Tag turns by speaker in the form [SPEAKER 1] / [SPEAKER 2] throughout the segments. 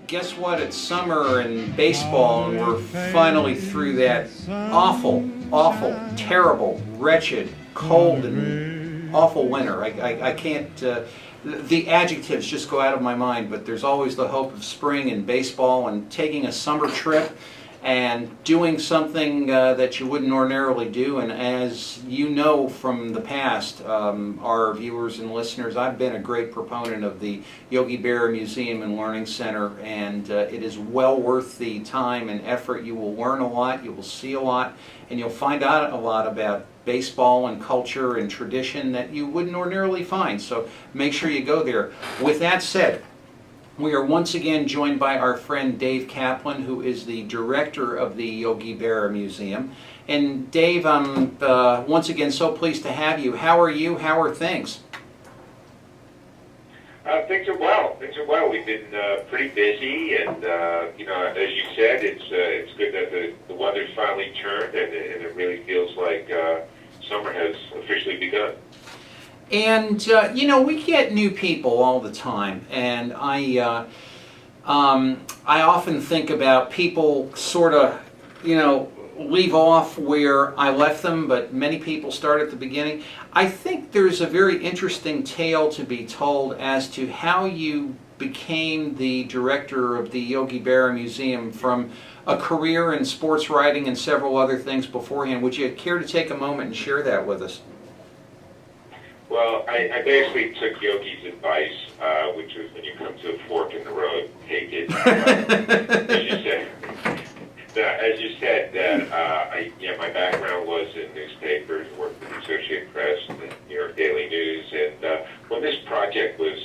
[SPEAKER 1] guess what? It's summer and baseball, and we're finally through that awful, terrible, wretched, cold, and awful winter. I can't, the adjectives just go out of my mind, but there's always the hope of spring and baseball and taking a summer trip and doing something that you wouldn't ordinarily do. And as you know from the past, our viewers and listeners, I've been a great proponent of the Yogi Berra Museum and Learning Center, and it is well worth the time and effort. You will learn a lot, you will see a lot, and you'll find out a lot about baseball and culture and tradition that you wouldn't ordinarily find. So make sure you go there. With that said, we are once again joined by our friend Dave Kaplan, who is the director of the Yogi Berra Museum. And Dave, I'm once again so pleased to have you. How are you? How are things?
[SPEAKER 2] Things are well. Things are well. We've been pretty busy, and you know, as you said, it's good that the weather's finally turned, and it really feels like summer has officially begun.
[SPEAKER 1] And you know, we get new people all the time, and I often think about people sort of, you know, leave off where I left them, but many people start at the beginning. I think there's a very interesting tale to be told as to how you became the director of the Yogi Berra Museum from a career in sports writing and several other things beforehand. Would you care to take a moment and share that with us?
[SPEAKER 2] Well, I basically took Yogi's advice, which was when you come to a fork in the road, take it. As you said, my background was in newspapers, worked with the Associated Press and the New York Daily News, and when this project was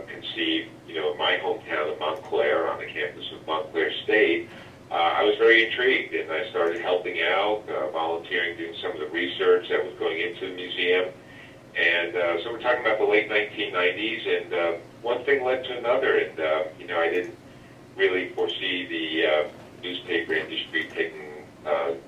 [SPEAKER 2] conceived, you know, in my hometown of Montclair, on the campus of Montclair State, I was very intrigued, and I started helping out, volunteering, doing some of the research that was going into the museum. And so we're talking about the late 1990s, and one thing led to another, and you know, I didn't really foresee the newspaper industry taking the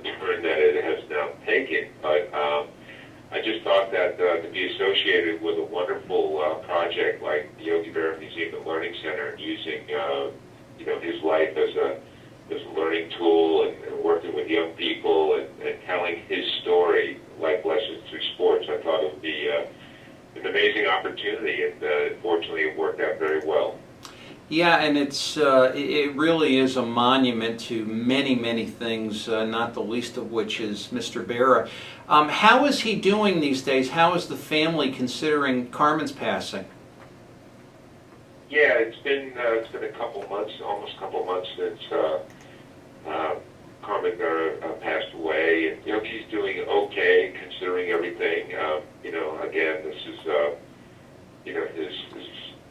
[SPEAKER 2] turn that it has now taken, but I just thought that to be associated with a wonderful project like the Yogi Berra Museum and Learning Center, and using you know, his life as a learning tool, and working with young people, and telling his story, life lessons through sports, I thought it would be an amazing opportunity, and fortunately it worked out very well.
[SPEAKER 1] Yeah, and it really is a monument to many things, not the least of which is Mr. Berra. How is he doing these days? How is the family considering Carmen's passing?
[SPEAKER 2] Yeah, it's been a couple months, almost a couple months since Carmen passed away, and you know, he's doing okay considering everything. You know, again, this is you know, his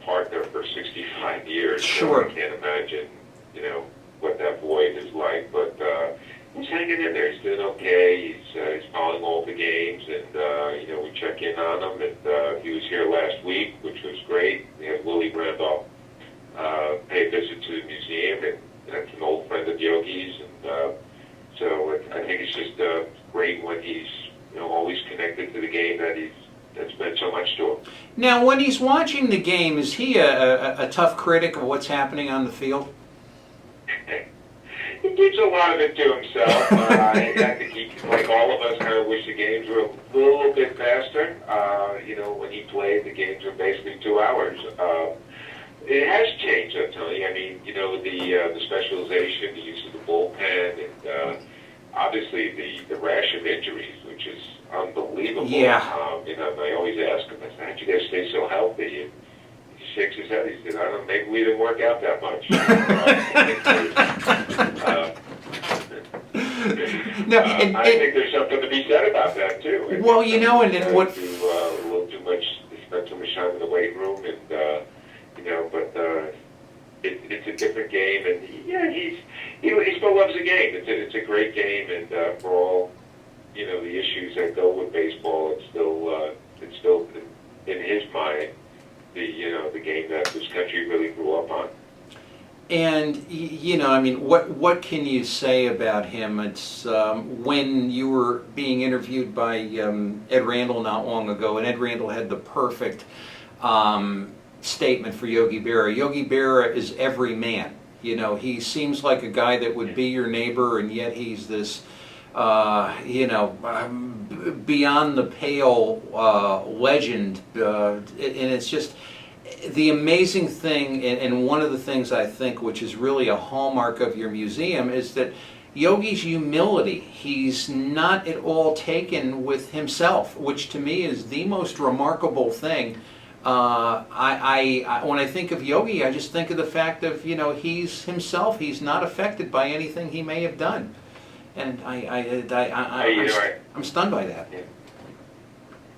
[SPEAKER 2] partner for 65 years.
[SPEAKER 1] Sure.
[SPEAKER 2] So I can't imagine, you know, what that void is like, but he's hanging in there. He's doing okay. He's following all the games, and you know, we check in on him, and he was here last week, which was great. We had Willie Randolph pay a visit to the museum, and that's an old friend of Yogi's, and so I think it's just great when he's, you know, always connected to the game that's meant so much to him.
[SPEAKER 1] Now, when he's watching the game, is he a tough critic of what's happening on the field?
[SPEAKER 2] He keeps a lot of it to himself. I think he, like all of us, kind of wish the games were a little bit faster. You know, when he played, the games were basically 2 hours. It has changed, I'm telling you. I mean, you know, the specialization, the use of the bullpen, and obviously the rash of injuries, which is unbelievable.
[SPEAKER 1] Yeah.
[SPEAKER 2] You know, I always ask him, how'd you guys stay so healthy? And he shakes his head. He said, I don't know, maybe we didn't work out that much.
[SPEAKER 1] No,
[SPEAKER 2] I think there's something to be said about that, too.
[SPEAKER 1] Well, you know, and what...
[SPEAKER 2] A little too much, spend too much time in the weight room, and, you know, but it's a different game, and yeah, he still loves the game. It's a great game, and for all, you know, the issues that go with baseball, it's still in his mind the game that this country really grew up on.
[SPEAKER 1] And, you know, I mean, what can you say about him? It's when you were being interviewed by Ed Randall not long ago, and Ed Randall had the perfect statement for Yogi Berra. Yogi Berra is every man. You know, he seems like a guy that would be your neighbor, and yet he's this, beyond the pale legend. And it's just the amazing thing, and one of the things I think which is really a hallmark of your museum is that Yogi's humility. He's not at all taken with himself, which to me is the most remarkable thing. When I think of Yogi, I just think of the fact of, you know, he's himself. He's not affected by anything he may have done, and I'm stunned by that.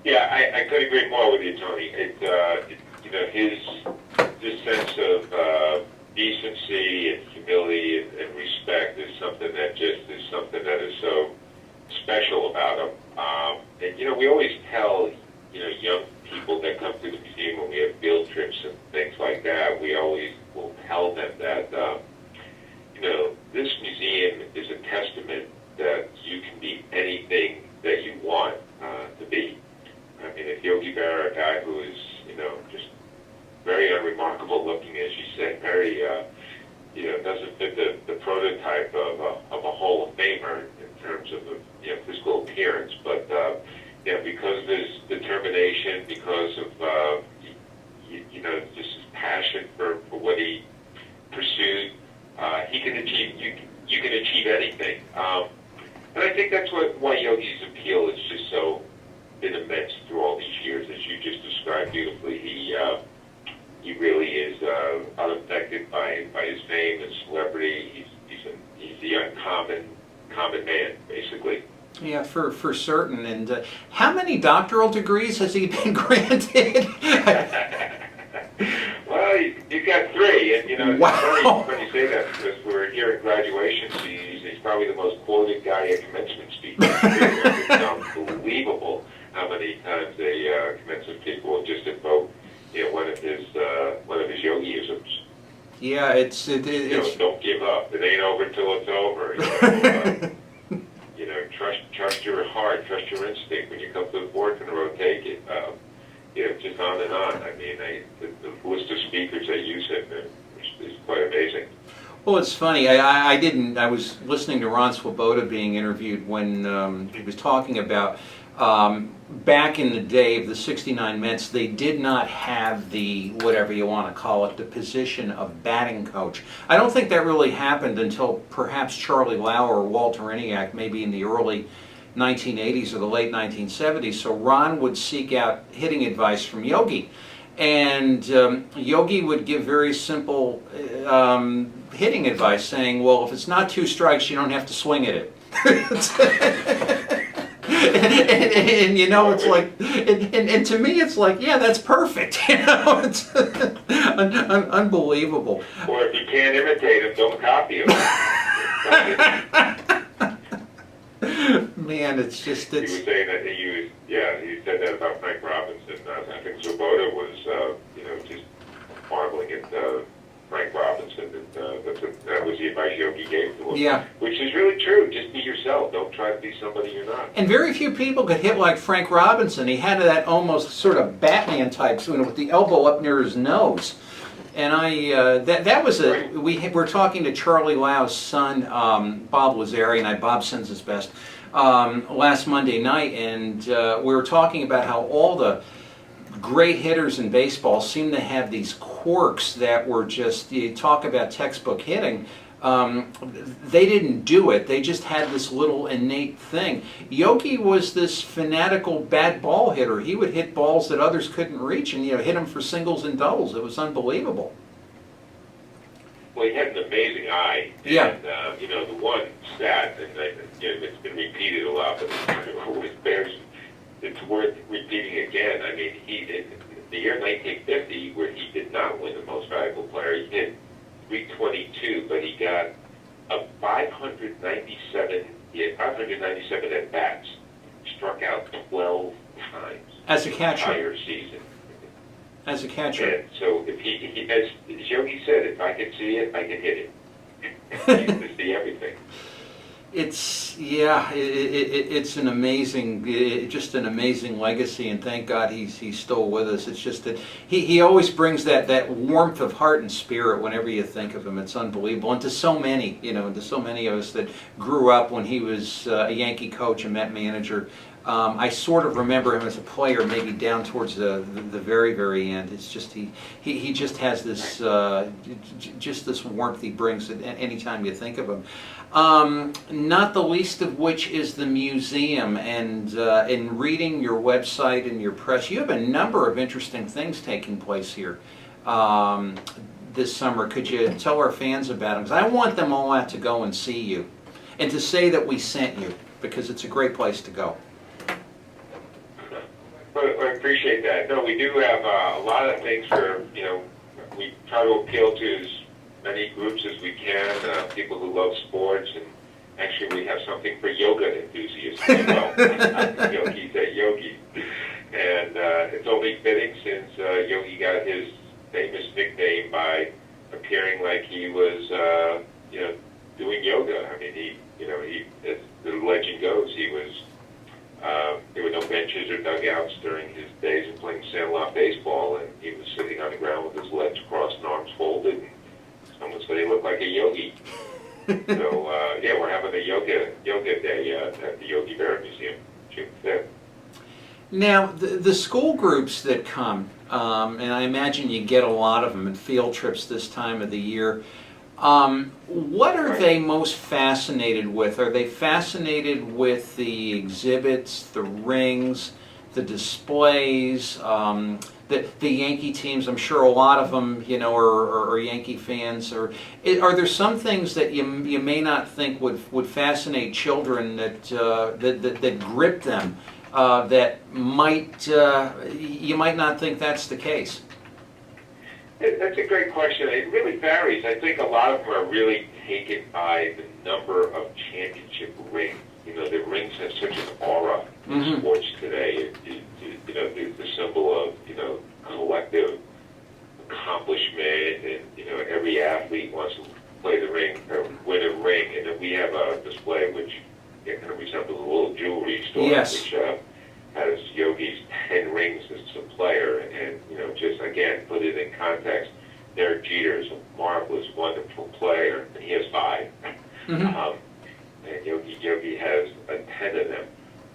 [SPEAKER 2] Yeah, I could agree more with you, Tony. You know, his sense of decency and humility and respect is something that is so special about him. And you know, we always tell, you know, young people that come to the museum when we have field trips and things like that, we always will tell them that you know, this museum is a testament that you can be anything that you want to be. I mean, if Yogi Berra, a guy who is, you know, just very unremarkable looking, as you said, very, you know, doesn't fit the prototype of a Hall of Famer in terms of, you know, physical appearance, but, you know, because of his determination, because of, you know, just his passion for what he pursued, he can achieve, you can achieve anything. And I think that's why Yogi's appeal is just so been immense through all these years, as you just described beautifully. He really is unaffected by his fame and celebrity. He's the common man, basically.
[SPEAKER 1] Yeah, for certain. And how many doctoral degrees has he been granted?
[SPEAKER 2] Well, he's got 3, and you know,
[SPEAKER 1] wow.
[SPEAKER 2] It's funny you say that because we're here at graduation season. He's probably the most quoted guy at commencement speeches. It's unbelievable how many times a commencement people will just invoke, you know, one of his yogiisms.
[SPEAKER 1] Yeah, it's
[SPEAKER 2] you know, don't give up. It ain't over till it's over. You know, trust your heart, trust your instinct. When you come to the fork in the road, take it. You know, just on and on. I mean, the list of speakers that use him is quite amazing.
[SPEAKER 1] Well, it's funny. I was listening to Ron Swoboda being interviewed when he was talking about back in the day of the '69 Mets, they did not have the, whatever you want to call it, the position of batting coach. I don't think that really happened until perhaps Charlie Lauer or Walter Eniac, maybe in the early 1980s or the late 1970s. So Ron would seek out hitting advice from Yogi. And Yogi would give very simple hitting advice, saying, well, if it's not 2 strikes, you don't have to swing at it. and you know, it's like, and to me, it's like, yeah, that's perfect. You know, it's unbelievable.
[SPEAKER 2] Or if you can't imitate him, don't copy him.
[SPEAKER 1] Man, it's just,
[SPEAKER 2] He was saying that he said that about Frank Robinson. I think Swoboda was, you know, just marveling at Frank Robinson. And that was the advice Yogi gave to him.
[SPEAKER 1] Yeah.
[SPEAKER 2] Which is really true. Just be yourself. Don't try to be somebody you're not.
[SPEAKER 1] And very few people could hit like Frank Robinson. He had that almost sort of Batman type, you know, with the elbow up near his nose. And that was we're talking to Charlie Lau's son, Bob Lazarian. Bob sends his best. Last Monday night, and we were talking about how all the great hitters in baseball seem to have these quirks that were just, you talk about textbook hitting. They didn't do it. They just had this little innate thing. Yogi was this fanatical bad ball hitter. He would hit balls that others couldn't reach, and, you know, hit them for singles and doubles. It was unbelievable.
[SPEAKER 2] Well, he had an amazing eye. And,
[SPEAKER 1] yeah.
[SPEAKER 2] You know, the one stat, and you know, it's been repeated a lot, but it's worth repeating again. I mean, in the year 1950, where he did not win the most valuable player, he hit 322, but he got a 597 at bats. Struck out 12 times.
[SPEAKER 1] As a catcher.
[SPEAKER 2] Entire season.
[SPEAKER 1] As a catcher.
[SPEAKER 2] And so, if he as Yogi said, if I could see it, I can hit it. He used to see everything.
[SPEAKER 1] It's an amazing, just an amazing legacy, and thank God he's still with us. It's just that he always brings that warmth of heart and spirit whenever you think of him. It's unbelievable, and to so many, to so many of us that grew up when he was a Yankee coach, a Met manager. I sort of remember him as a player, maybe down towards the very, very end. It's just he just has this just this warmth he brings at any time you think of him. Not the least of which is the museum. And in reading your website and your press, you have a number of interesting things taking place here this summer. Could you tell our fans about them? Because I want them all out to go and see you, and to say that we sent you, because it's a great place to go.
[SPEAKER 2] I appreciate that. No, we do have a lot of things where, we try to appeal to as many groups as we can, people who love sports, and actually we have something for yoga enthusiasts as well. Yogis at Yogi. And it's only fitting since Yogi got his famous nickname by appearing like he was, doing yoga. I mean, he, as the legend goes, he was, there were no benches or dugouts during his days of playing sandlot baseball, and he was sitting on the ground with his legs crossed and arms folded, and someone said he looked like a yogi. So, we're having a yoga day at the Yogi Berra Museum, June 5th.
[SPEAKER 1] Now, the school groups that come, and I imagine you get a lot of them in field trips this time of the year, what are they most fascinated with? Are they fascinated with the exhibits, the rings, the displays, the Yankee teams? I'm sure a lot of them, are Yankee fans. Or are there some things that you may not think would fascinate children that grip them? That you might not think that's the case.
[SPEAKER 2] That's a great question. It really varies. I think a lot of them are really taken by the number of championship rings. The rings have such an aura in sports today. The symbol of, collective accomplishment, and, every athlete wants to play the ring or win a ring. And then we have a display which kind of resembles a little jewelry store, which has Yogi's 10 rings as a player, and just again put it in context. Derek Jeter is a marvelous, wonderful player, and he has 5. And Yogi has 10 of them.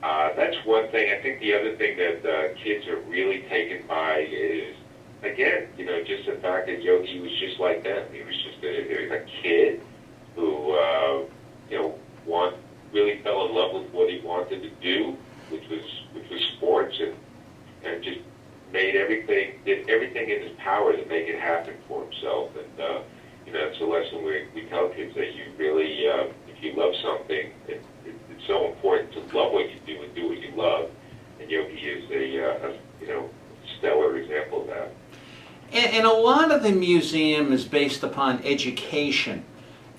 [SPEAKER 2] That's one thing. I think the other thing that kids are really taken by is, again, just the fact that Yogi was just like them. He was just a kid who, really fell in love with what he wanted to do, which was sports, and just did everything in his power to make it happen for himself. And it's a lesson we tell kids that you really, if you love something, it's so important to love what you do and do what you love. And Yogi is a stellar example of that.
[SPEAKER 1] And a lot of the museum is based upon education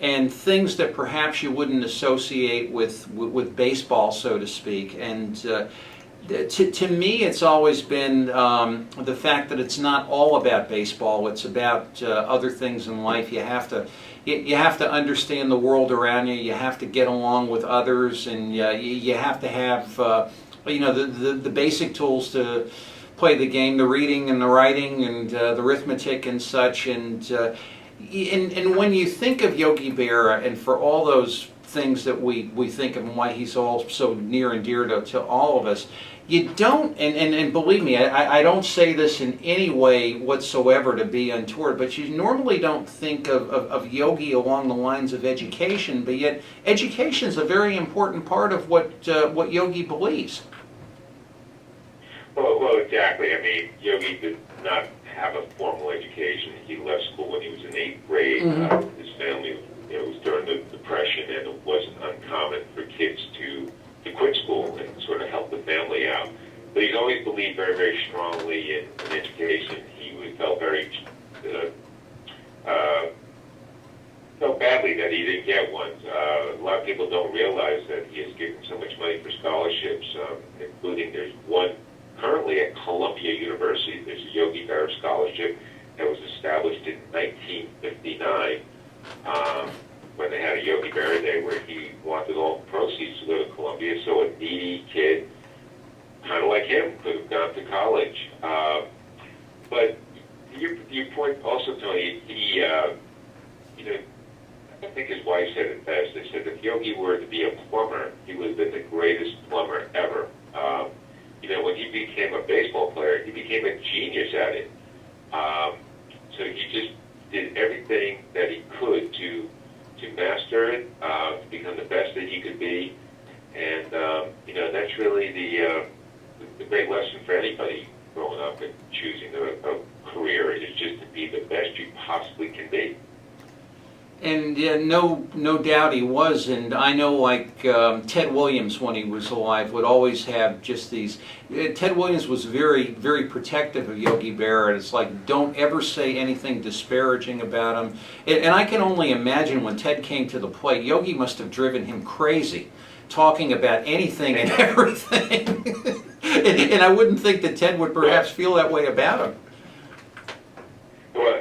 [SPEAKER 1] and things that perhaps you wouldn't associate with baseball, so to speak. And to me, it's always been the fact that it's not all about baseball. It's about other things in life. You have to understand the world around you. You have to get along with others, and you have to have the basic tools to play the game, the reading and the writing and the arithmetic and such. And when you think of Yogi Berra, and for all those things that we think of and why he's all so near and dear to all of us, you don't, and believe me, I don't say this in any way whatsoever to be untoward, but you normally don't think of Yogi along the lines of education, but yet education is a very important part of what Yogi believes.
[SPEAKER 2] Well, exactly. I mean, Yogi did not have a formal education. He left school when he was in 8th grade. His family, it was during the Depression, and it wasn't uncommon for kids to quit school and sort of help the family out. But he's always believed very, very strongly in education. He felt very felt badly that he didn't get one. A lot of people don't realize that he has given so much money for scholarships, including there's one currently at Columbia University. There's a Yogi Berra Scholarship that was established in 1959 when they had a Yogi Berra Day where he wanted all the proceeds to go to Columbia, so a needy kid, kind of like him, could have gone to college. But your point also, Tony, he, you know, I think his wife said it best. They said if Yogi were to be a plumber, he would have been the greatest plumber ever. You know, when he became a baseball player, he became a genius at it. So he just did everything that he could to master it, to become the best that he could be. And, you know, that's really the great lesson for anybody growing up and choosing a career is just to be the best you possibly can be.
[SPEAKER 1] And no doubt he was, and I know like Ted Williams when he was alive would always have just these. Ted Williams was very, very protective of Yogi Berra, and it's like don't ever say anything disparaging about him. And I can only imagine when Ted came to the plate, Yogi must have driven him crazy, talking about anything and everything. And I wouldn't think that Ted would perhaps feel that way about him.
[SPEAKER 2] Well,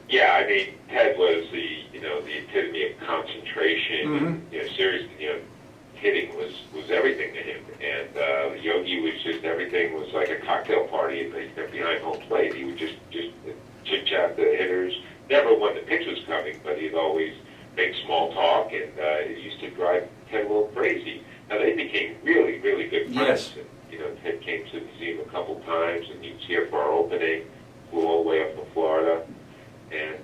[SPEAKER 2] yeah, I mean, Ted was the epitome of concentration.
[SPEAKER 1] Mm-hmm.
[SPEAKER 2] And, you know, seriously, you know, hitting was everything to him. And Yogi was just everything was like a cocktail party behind home plate. He would just chit chat the hitters. Never when the pitch was coming, but he'd always make small talk, and it used to drive Ted a little crazy. Now they became really, really good friends.
[SPEAKER 1] Yes.
[SPEAKER 2] And, you know, Ted came to the museum a couple times, and he was here for our opening. Flew all the way up from Florida, and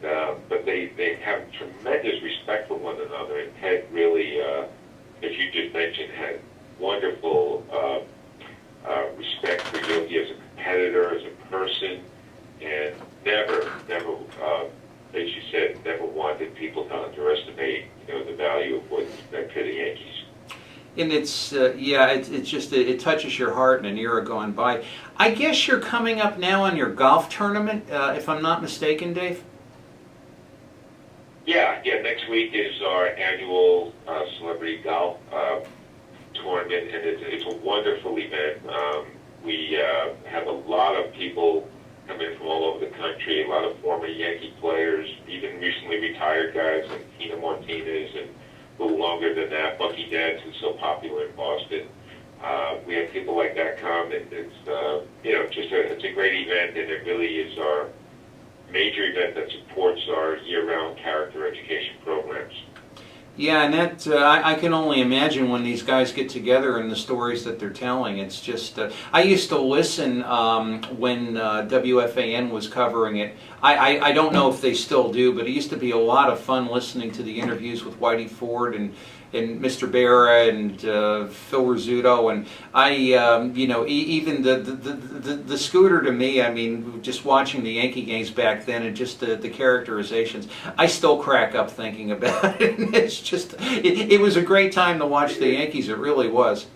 [SPEAKER 2] but they have tremendous respect for one another. And Ted really, as you just mentioned, had wonderful respect for Yogi as a competitor, as a person, and never, as you said, never wanted people to underestimate, you know, the value of what he meant to the Yankees.
[SPEAKER 1] And it's it's just it touches your heart in an era gone by. I guess you're coming up now on your golf tournament, if I'm not mistaken, Dave.
[SPEAKER 2] Yeah. Next week is our annual celebrity golf tournament, and it's a wonderful event. We have a lot of people come in from all over the country. A lot of former Yankee players, even recently retired guys like Tina Martinez and. A little longer than that, Bucky Nance is so popular in Boston. We have people like that come, and it's you know, it's a great event, and it really is our major event that supports our year-round character education programs.
[SPEAKER 1] Yeah, and that I can only imagine when these guys get together and the stories that they're telling. It's just I used to listen when WFAN was covering it. I don't know if they still do, but it used to be a lot of fun listening to the interviews with Whitey Ford and Mr. Berra and Phil Rizzuto, and I you know, even the Scooter to me, I mean, just watching the Yankee games back then and just the characterizations, I still crack up thinking about it. And it's just it was a great time to watch the Yankees. It really was.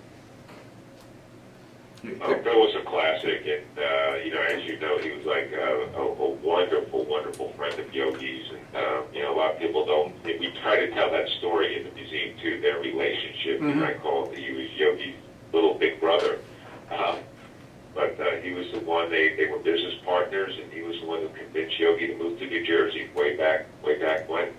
[SPEAKER 2] Bill was a classic, and you know, as you know, he was like a wonderful, wonderful friend of Yogi's, and you know, a lot of people don't. We try to tell that story in the museum too. Their relationship,
[SPEAKER 1] Mm-hmm.
[SPEAKER 2] and I call it, he was Yogi's little big brother. But he was the one. They were business partners, and he was the one who convinced Yogi to move to New Jersey way back when.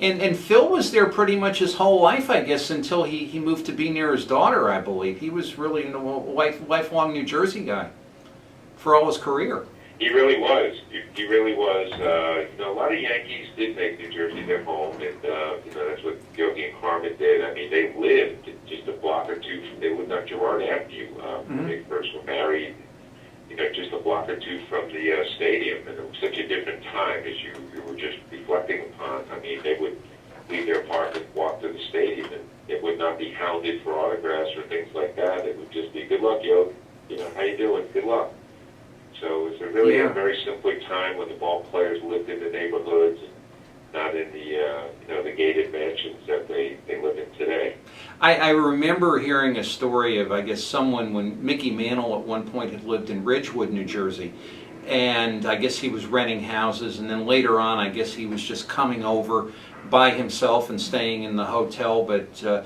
[SPEAKER 1] And Phil was there pretty much his whole life, I guess, until he moved to be near his daughter, I believe. He was really a lifelong New Jersey guy for all his career.
[SPEAKER 2] He really was. He really was. You know, a lot of Yankees did make New Jersey their home, and you know, that's what Yogi and Carmen did. I mean, they lived just a block or two from, they lived on Girard Avenue when they first were married. You know, just a block or two from the stadium, and it was such a different time, as you were just reflecting upon. I mean, they would leave their apartment, walk to the stadium, and it would not be hounded for autographs or things like that. It would just be, good luck, yo. You know, how you doing? Good luck. So it's really a very simpler time when the ball players lived in the neighborhoods and not in the you know, the gated mansions that they live in today.
[SPEAKER 1] I remember hearing a story of, I guess, someone when Mickey Mantle at one point had lived in Ridgewood, New Jersey, and I guess he was renting houses, and then later on I guess he was just coming over by himself and staying in the hotel, but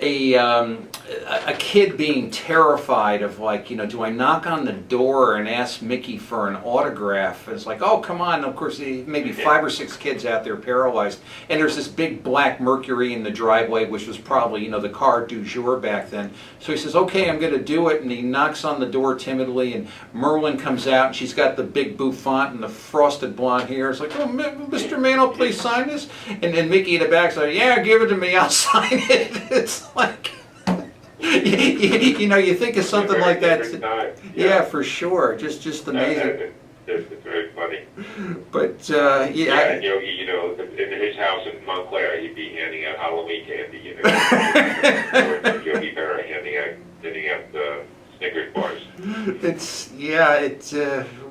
[SPEAKER 1] a kid being terrified of, like, you know, do I knock on the door and ask Mickey for an autograph? It's like, oh, come on. Of course, maybe 5 or 6 kids out there paralyzed. And there's this big black Mercury in the driveway, which was probably, you know, the car du jour back then. So he says, okay, I'm going to do it. And he knocks on the door timidly, and Merlin comes out, and she's got the big bouffant and the frosted blonde hair. It's like, oh, Mr. Mantle, please sign this. And then Mickey in the back says, yeah, give it to me, I'll sign it. It's like, you know, you think of something like that. Yeah, for sure. Just amazing.
[SPEAKER 2] It's very funny.
[SPEAKER 1] But
[SPEAKER 2] yeah, and Yogi, you know, in his house in Montclair, he'd be handing out Halloween candy. You know, or Yogi Berra handing out the Snickers bars.
[SPEAKER 1] It's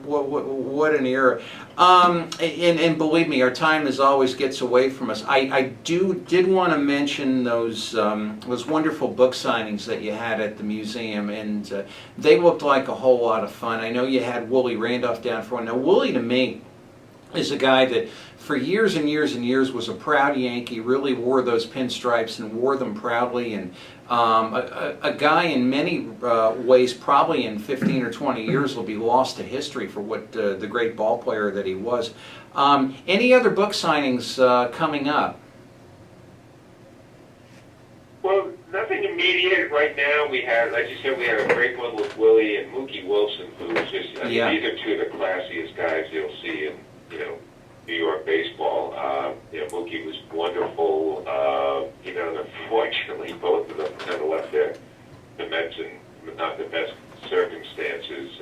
[SPEAKER 1] what an era. And believe me, our time as always gets away from us. I did want to mention those wonderful book signings that you had at the museum, and they looked like a whole lot of fun. I know you had Willie Randolph down for one. Now, Willie, to me, is a guy that for years and years and years was a proud Yankee, really wore those pinstripes and wore them proudly, and a guy in many ways, probably in 15 or 20 years, will be lost to history for what the great ball player that he was. Any other book signings coming up?
[SPEAKER 2] Well, nothing immediate right now. We had, like you said, we had a great one with Willie and Mookie Wilson, who was just, I mean, these are two of the classiest guys you'll see in, you know, New York baseball. You know, Mookie was wonderful. You know, unfortunately, both of them kind of left the Mets in not the best circumstances.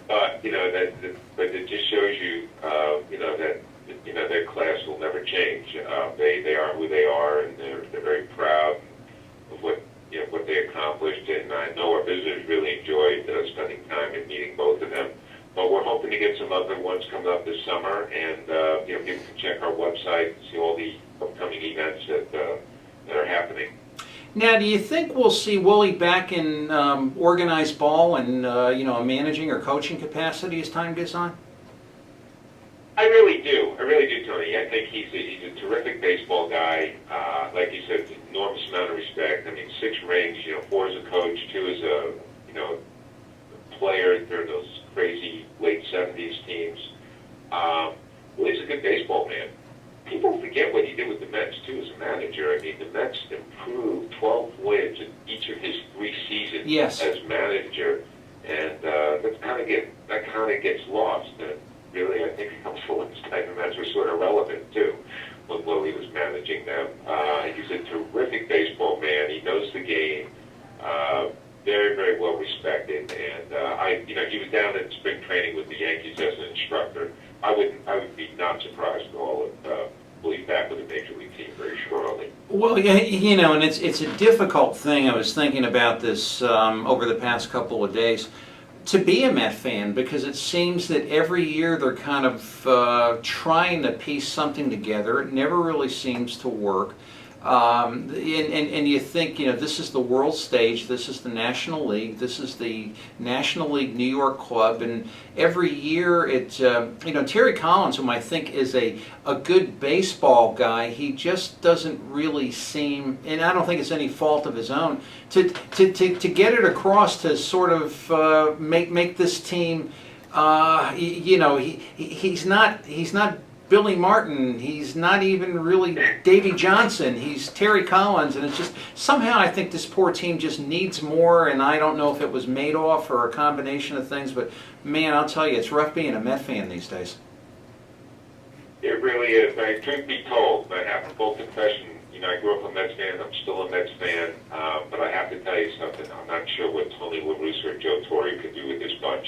[SPEAKER 2] But you know but it just shows you, you know, that you know their class will never change. They are who they are, and they're very proud of what they accomplished. And I know our visitors really enjoyed spending time and meeting both of them. But we're hoping to get some other ones coming up this summer, and you know, people can check our website and see all the upcoming events that are happening.
[SPEAKER 1] Now, do you think we'll see Willie back in organized ball and you know, a managing or coaching capacity as time goes on?
[SPEAKER 2] I really do, Tony. I think he's a terrific baseball guy. Like you said, enormous amount of respect. I mean, 6 rings, you know, 4 as a coach, 2 as a, you know, player during those crazy late 70s teams. Well, he's a good baseball man. People forget what he did with the Mets, too, as a manager. I mean, the Mets improved 12 wins in each of his 3 seasons as manager, and that kind of gets lost. And really, I think a couple of time the Mets were sort of relevant, too, when Willie was managing them. He's a terrific baseball man. He knows the game. Very, very well respected, and you know, he was down in spring training with the Yankees as an instructor. I would be not surprised at all if Willie's back with a major league team very shortly.
[SPEAKER 1] Well, you know, and it's a difficult thing. I was thinking about this over the past couple of days, to be a Met fan, because it seems that every year they're kind of trying to piece something together. It never really seems to work. And you think, you know, this is the world stage, this is the National League, this is the National League New York club, and every year it, you know, Terry Collins, whom I think is a good baseball guy, he just doesn't really seem, and I don't think it's any fault of his own, to get it across to sort of make this team, you know, he's not Billy Martin, he's not even really Davy Johnson, he's Terry Collins, and it's just, somehow I think this poor team just needs more, and I don't know if it was Madoff or a combination of things, but man, I'll tell you, it's rough being a Met fan these days.
[SPEAKER 2] It really is. Truth be told, I have to full confession, you know, I grew up a Mets fan, I'm still a Mets fan, but I have to tell you something, I'm not sure what Tony La Russa or Joe Torre could do with this bunch.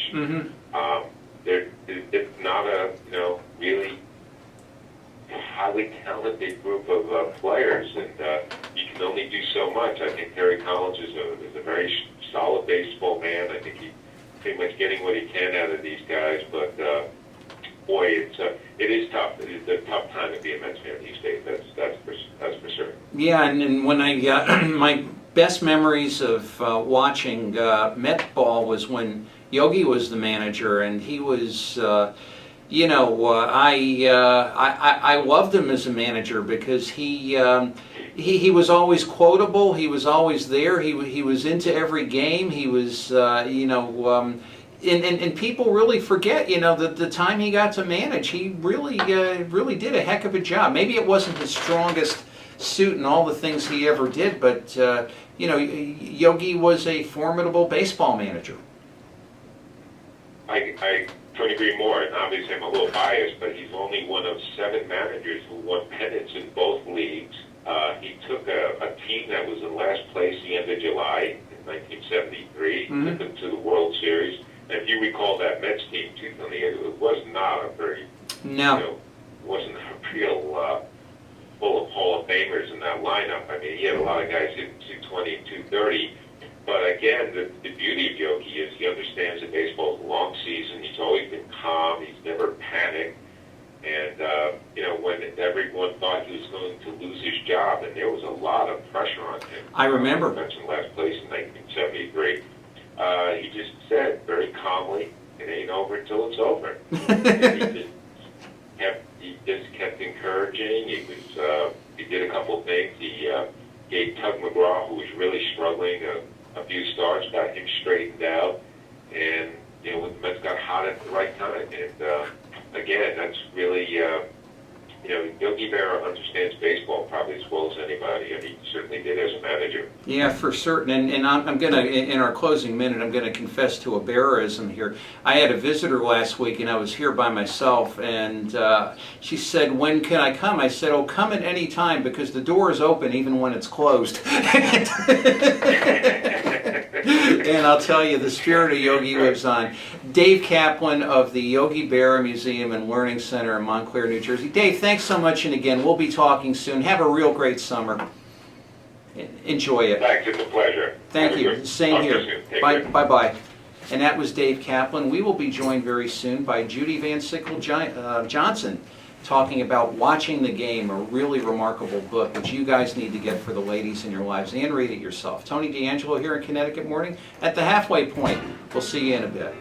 [SPEAKER 2] It's not a, you know, really highly talented group of players, and you can only do so much. I think Terry Collins is a very solid baseball man. I think he's pretty much getting what he can out of these guys, but boy, it is tough. It is a tough time to be a Mets fan these days. That's for sure. Yeah,
[SPEAKER 1] and when I my best memories of watching Met ball was when Yogi was the manager, and he was. You know, I loved him as a manager because he he was always quotable. He was always there. He was into every game. He was, and people really forget, that the time he got to manage, he really did a heck of a job. Maybe it wasn't his strongest suit and all the things he ever did, but Yogi was a formidable baseball manager.
[SPEAKER 2] I couldn't agree more, and obviously I'm a little biased, but he's only one of 7 managers who won pennants in both leagues. He took a team that was in last place the end of July in 1973, took them to the World Series. And if you recall that Mets team, too, it was not a very, wasn't a real full of Hall of Famers in that lineup. I mean, he had a lot of guys hitting 220 and 230. But again, the beauty of Yogi is he understands that baseball is a long season. He's always been calm. He's never panicked. And, when everyone thought he was going to lose his job, and there was a lot of pressure on him.
[SPEAKER 1] I remember.
[SPEAKER 2] He mentioned last place in 1973. He just said very calmly, it ain't over until it's over. And he just kept encouraging. He did a couple of things. He gave Tug McGraw, who was really struggling, a few starts, got him straightened out, and the Mets got hot at the right time. And again, that's really Yogi Berra understands baseball probably as well as anybody, and he certainly did as a manager.
[SPEAKER 1] Yeah, for certain. And I'm going to, in our closing minute, I'm going to confess to a Berraism here. I had a visitor last week, and I was here by myself, and she said, "When can I come?" I said, "Oh, come at any time, because the door is open even when it's closed." And I'll tell you, the spirit of Yogi lives on. Dave Kaplan of the Yogi Berra Museum and Learning Center in Montclair, New Jersey. Dave, thanks so much, and again, we'll be talking soon. Have a real great summer. Enjoy it.
[SPEAKER 2] Thanks, it's a pleasure.
[SPEAKER 1] Thank you. Same here. Bye-bye. And that was Dave Kaplan. We will be joined very soon by Judy Van Sickle Johnson, talking about Watching the Game, a really remarkable book which you guys need to get for the ladies in your lives and read it yourself. Tony D'Angelo here in Connecticut Morning at the halfway point. We'll see you in a bit.